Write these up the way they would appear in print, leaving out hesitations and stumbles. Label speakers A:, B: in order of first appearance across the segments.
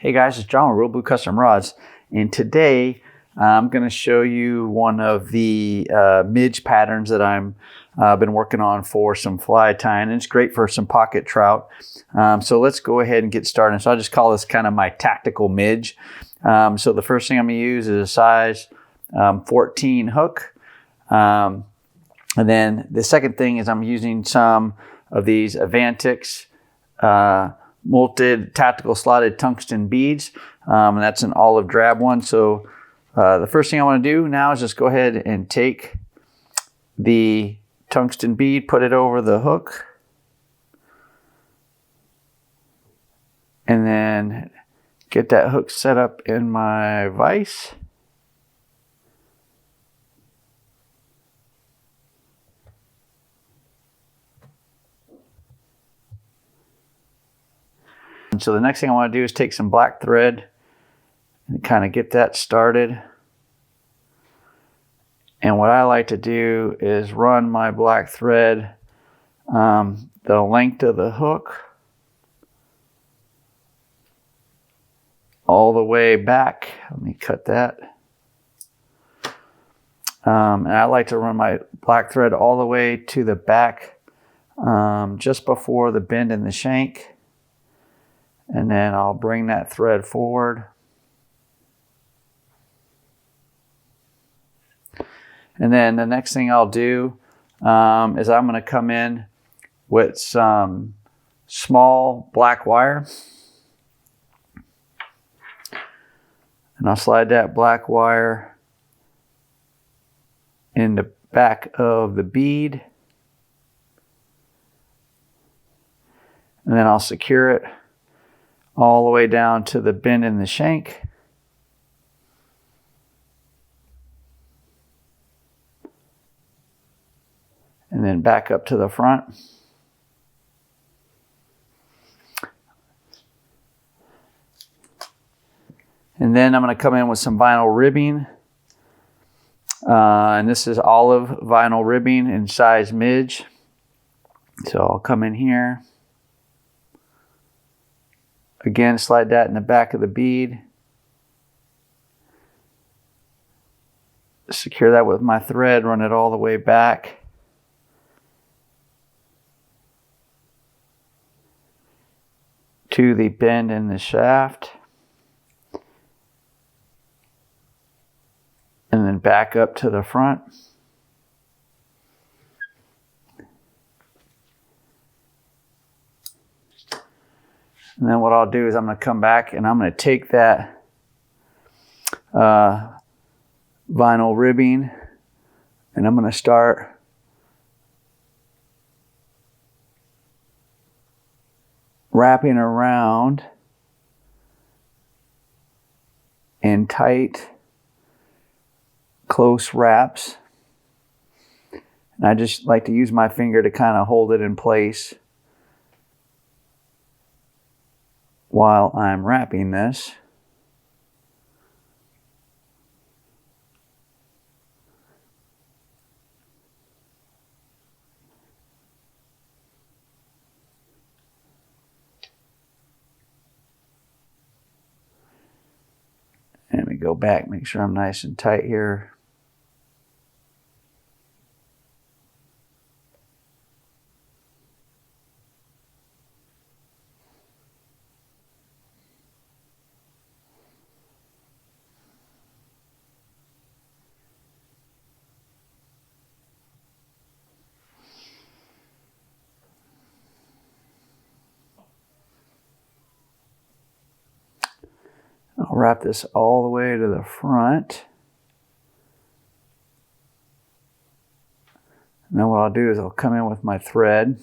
A: Hey guys, it's John with ReelBlue Custom Rods, and today I'm going to show you one of the midge patterns that I'm been working on for some fly tying, and it's great for some pocket trout. So let's go ahead and get started. So I just call this kind of my tactical midge. So the first thing I'm going to use is a size 14 hook, and then the second thing is I'm using some of these Avantix molted tactical slotted tungsten beads, and that's an olive drab one. So the first thing I want to do now is just go ahead and take the tungsten bead, put it over the hook, and then get that hook set up in my vise. And so the next thing I want to do is take some black thread and kind of get that started. And what I like to do is run my black thread the length of the hook all the way back. Let me cut that. And I like to run my black thread all the way to the back, just before the bend in the shank. And then I'll bring that thread forward. And then the next thing I'll do is I'm going to come in with some small black wire. And I'll slide that black wire in the back of the bead. And then I'll secure it all the way down to the bend in the shank. And then back up to the front. And then I'm going to come in with some vinyl ribbing. And this is olive vinyl ribbing in size midge. So I'll come in here. Again, slide that in the back of the bead. Secure that with my thread, run it all the way back. To the bend in the shaft. And then back up to the front. And then what I'll do is I'm going to come back and I'm going to take that vinyl ribbing and I'm going to start wrapping around in tight, close wraps. And I just like to use my finger to kind of hold it in place while I'm wrapping this. And we go back, make sure I'm nice and tight here. I'll wrap this all the way to the front. And then what I'll do is I'll come in with my thread.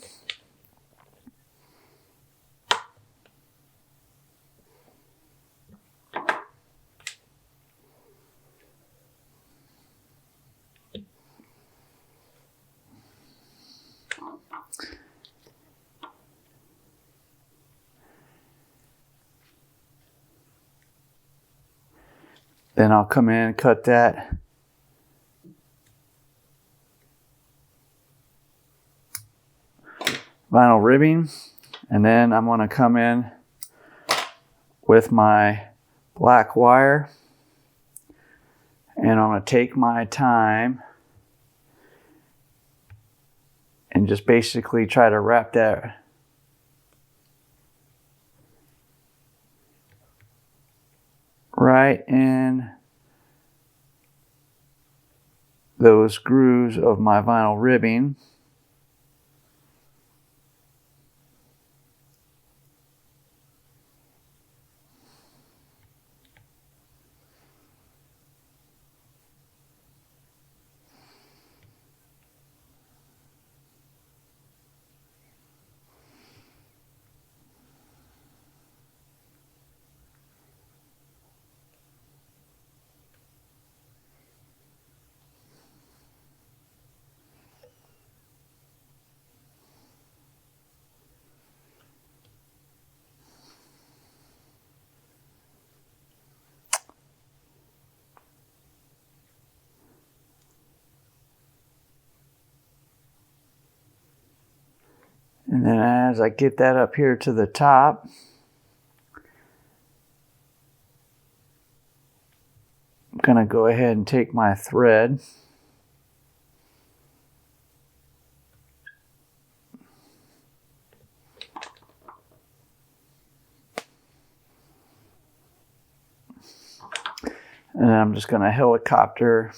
A: Then I'll come in and cut that vinyl ribbing, and then I'm going to come in with my black wire, and I'm going to take my time and just basically try to wrap that right in those grooves of my vinyl ribbing. And then as I get that up here to the top, I'm going to go ahead and take my thread and I'm just going to helicopter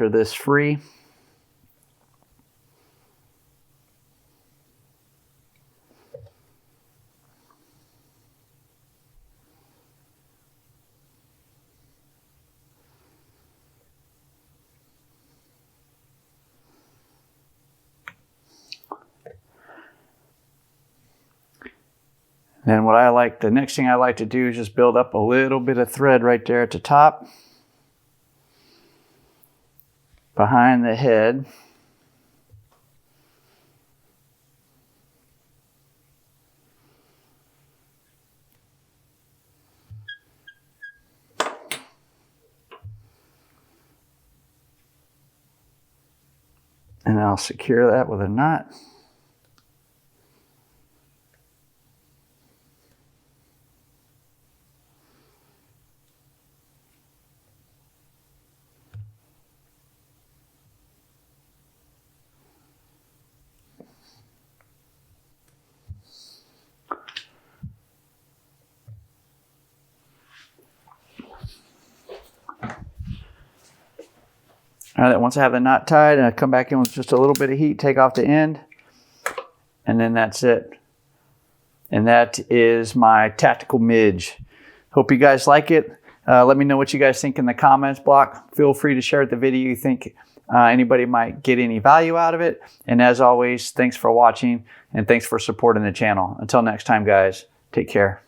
A: this free. Then the next thing I like to do is just build up a little bit of thread right there at the top, behind the head. And I'll secure that with a knot. All right, once I have the knot tied, and I come back in with just a little bit of heat, take off the end, and then that's it. And that is my Tactical Midge. Hope you guys like it. Let me know what you guys think in the comments block. Feel free to share the video you think anybody might get any value out of it. And as always, thanks for watching, and thanks for supporting the channel. Until next time, guys, take care.